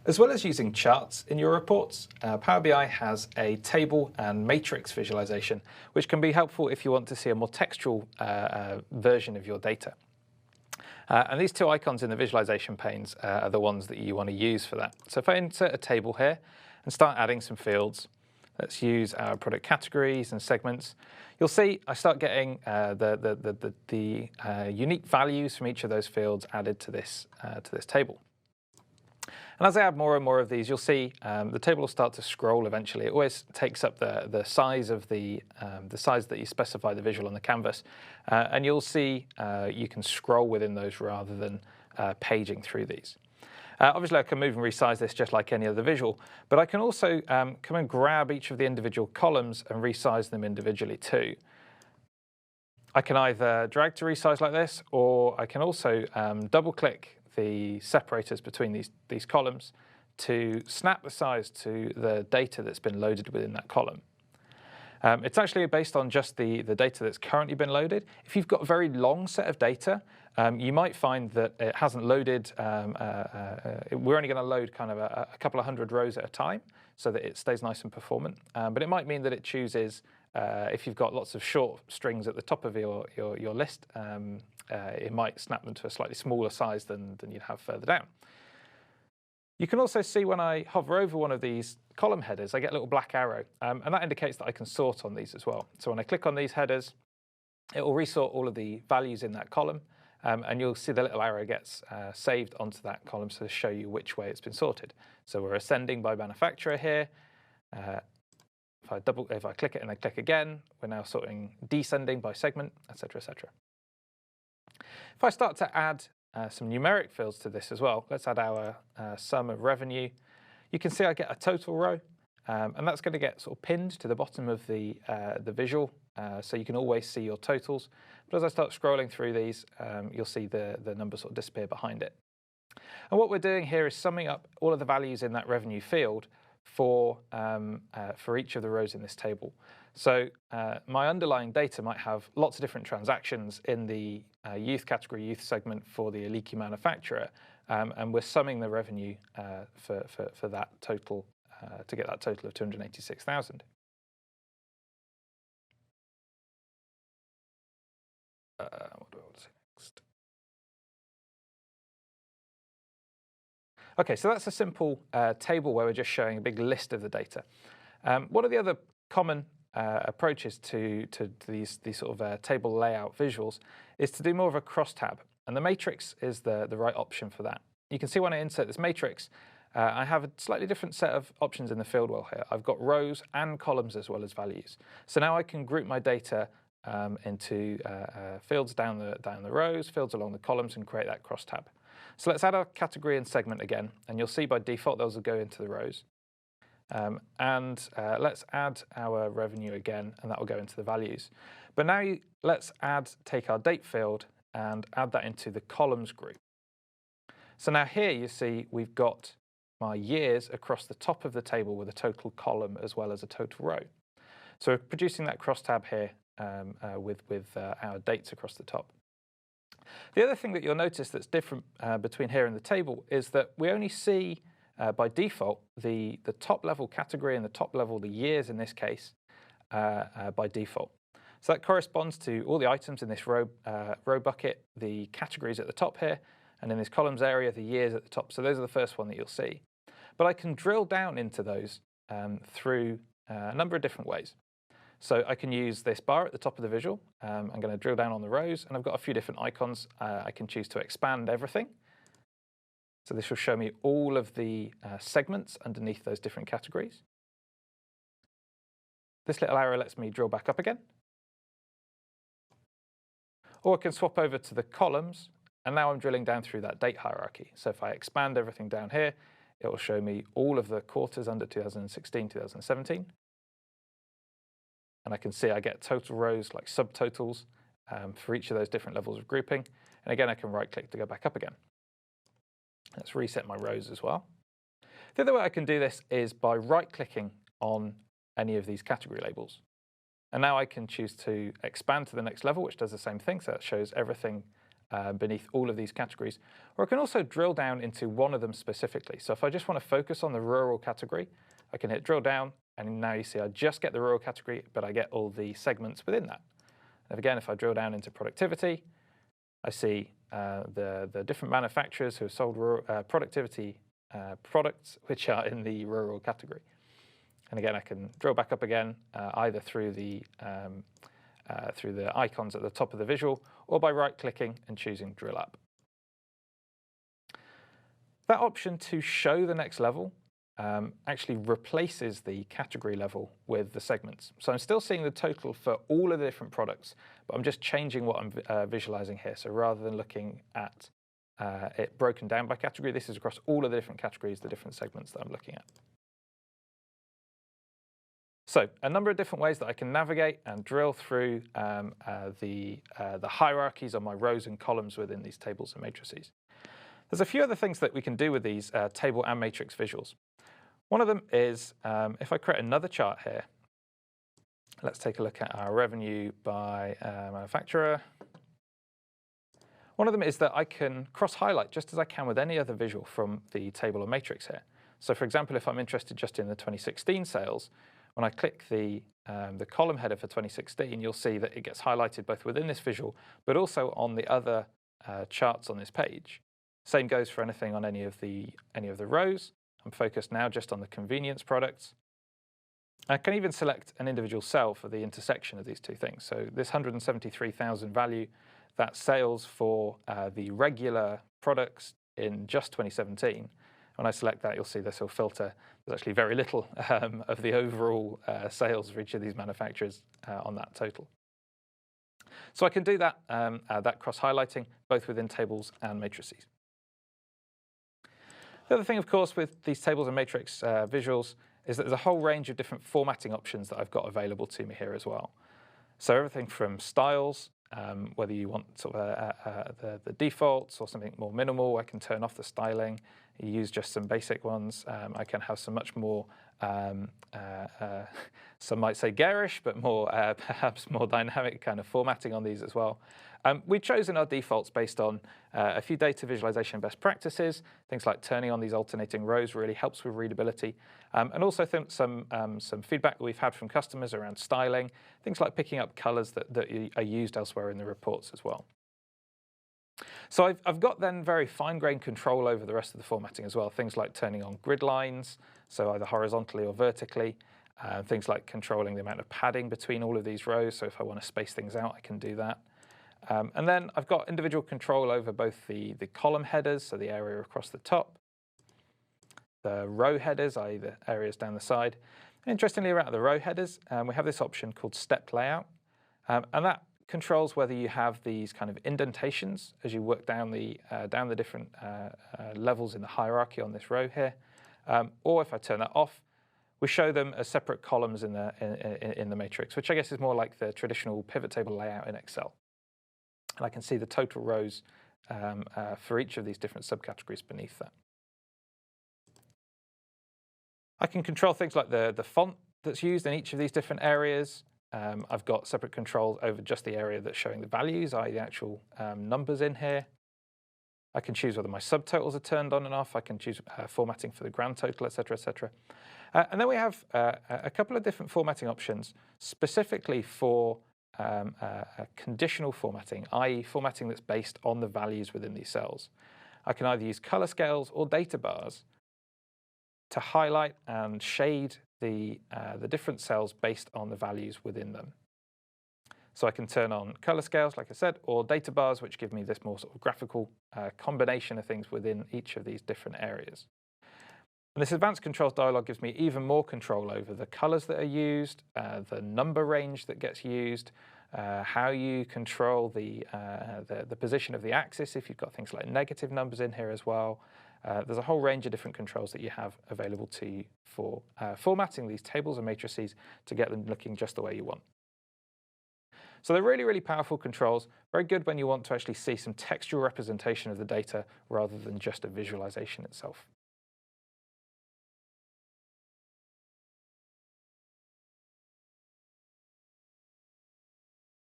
As well as using charts in your reports, Power BI has a table and matrix visualization, which can be helpful if you want to see a more textual version of your data. And these two icons in the visualization panes are the ones that you want to use for that. So if I insert a table here and start adding some fields, let's use our product categories and segments. You'll see I start getting the unique values from each of those fields added to this table. And as I add more and more of these, you'll see the table will start to scroll eventually. It always takes up the size of the size that you specify the visual on the canvas, and you'll see you can scroll within those rather than paging through these. Obviously, I can move and resize this just like any other visual, but I can also come and grab each of the individual columns and resize them individually too. I can either drag to resize like this, or I can also double-click the separators between these columns to snap the size to the data that's been loaded within that column. It's actually based on just the data that's currently been loaded. If you've got a very long set of data, you might find that it hasn't loaded. We're only going to load kind of a couple of hundred rows at a time so that it stays nice and performant. But it might mean that it chooses, if you've got lots of short strings at the top of your list, it might snap them to a slightly smaller size than you'd have further down. You can also see when I hover over one of these column headers, I get a little black arrow, and that indicates that I can sort on these as well. So when I click on these headers, it will resort all of the values in that column, and you'll see the little arrow gets saved onto that column to show you which way it's been sorted. So we're ascending by manufacturer here. If I click it and then click again, we're now sorting descending by segment, etc., etc. If I start to add some numeric fields to this as well, let's add our sum of revenue. You can see I get a total row, and that's going to get sort of pinned to the bottom of the visual, so you can always see your totals. But as I start scrolling through these, you'll see the numbers sort of disappear behind it. And what we're doing here is summing up all of the values in that revenue field for each of the rows in this table. So my underlying data might have lots of different transactions in the youth category, youth segment for the Aliki manufacturer, and we're summing the revenue for that total to get that total of 286,000. What do I want to say next? Okay, so that's a simple table where we're just showing a big list of the data. One of the other common approaches to these sort of table layout visuals is to do more of a crosstab, and the matrix is the right option for that. You can see when I insert this matrix, I have a slightly different set of options in the field wheel here. I've got rows and columns as well as values. So now I can group my data into fields down the rows, fields along the columns, and create that crosstab. So let's add our category and segment again, and you'll see by default those will go into the rows. Let's add our revenue again, and that will go into the values. But now let's take our date field and add that into the columns group. So now here you see we've got my years across the top of the table with a total column as well as a total row. So we're producing that crosstab here with our dates across the top. The other thing that you'll notice that's different between here and the table is that we only see by default the top level category and the top level the years in this case by default. So that corresponds to all the items in this row bucket, the categories at the top here, and in this columns area, the years at the top. So those are the first one that you'll see. But I can drill down into those through a number of different ways. So I can use this bar at the top of the visual. I'm going to drill down on the rows, and I've got a few different icons. I can choose to expand everything. So this will show me all of the segments underneath those different categories. This little arrow lets me drill back up again. Or I can swap over to the columns, and now I'm drilling down through that date hierarchy. So if I expand everything down here, it will show me all of the quarters under 2016, 2017. And I can see I get total rows like subtotals for each of those different levels of grouping. And again, I can right-click to go back up again. Let's reset my rows as well. The other way I can do this is by right-clicking on any of these category labels. And now I can choose to expand to the next level, which does the same thing. So that shows everything beneath all of these categories, or I can also drill down into one of them specifically. So if I just want to focus on the rural category, I can hit drill down, and now you see I just get the rural category, but I get all the segments within that. And again, if I drill down into productivity, I see the different manufacturers who have sold productivity products which are in the rural category. And again, I can drill back up again, either through the icons at the top of the visual, or by right-clicking and choosing Drill Up. That option to show the next level actually replaces the category level with the segments. So I'm still seeing the total for all of the different products, but I'm just changing what I'm visualizing here. So rather than looking at it broken down by category, this is across all of the different categories, the different segments that I'm looking at. So a number of different ways that I can navigate and drill through the hierarchies on my rows and columns within these tables and matrices. There's a few other things that we can do with these table and matrix visuals. One of them is if I create another chart here, let's take a look at our revenue by manufacturer. One of them is that I can cross-highlight just as I can with any other visual from the table or matrix here. So for example, if I'm interested just in the 2016 sales, when I click the column header for 2016, you'll see that it gets highlighted both within this visual, but also on the other charts on this page. Same goes for anything on any of the rows. I'm focused now just on the convenience products. I can even select an individual cell for the intersection of these two things. So this 173,000 value, that's sales for the regular products in just 2017. When I select that, you'll see this will filter. There's actually very little of the overall sales for each of these manufacturers on that total. So I can do that, that cross-highlighting both within tables and matrices. The other thing, of course, with these tables and matrix visuals is that there's a whole range of different formatting options that I've got available to me here as well. So everything from styles, whether you want sort of the defaults or something more minimal, I can turn off the styling, use just some basic ones. I can have some much more, some might say garish, but more perhaps more dynamic kind of formatting on these as well. We've chosen our defaults based on a few data visualization best practices. Things like turning on these alternating rows really helps with readability. And also some feedback that we've had from customers around styling, things like picking up colors that are used elsewhere in the reports as well. So I've got then very fine-grained control over the rest of the formatting as well. Things like turning on grid lines, so either horizontally or vertically. Things like controlling the amount of padding between all of these rows. So if I want to space things out, I can do that. And then I've got individual control over both the column headers, so the area across the top, the row headers, i.e. the areas down the side. And interestingly, around the row headers, we have this option called stepped layout. And that controls whether you have these kind of indentations as you work down the different levels in the hierarchy on this row here. Or if I turn that off, we show them as separate columns in the matrix, which I guess is more like the traditional pivot table layout in Excel. And I can see the total rows for each of these different subcategories beneath that. I can control things like the font that's used in each of these different areas. I've got separate controls over just the area that's showing the values, i.e. the actual numbers in here. I can choose whether my subtotals are turned on and off. I can choose formatting for the grand total, et cetera, et cetera. And then we have a couple of different formatting options specifically for conditional formatting, i.e. formatting that's based on the values within these cells. I can either use color scales or data bars to highlight and shade the different cells based on the values within them. So I can turn on color scales, like I said, or data bars, which give me this more sort of graphical combination of things within each of these different areas. And this advanced controls dialog gives me even more control over the colors that are used, the number range that gets used, how you control the position of the axis if you've got things like negative numbers in here as well. There's a whole range of different controls that you have available to you for formatting these tables and matrices to get them looking just the way you want. So they're really, really powerful controls, very good when you want to actually see some textual representation of the data rather than just a visualization itself.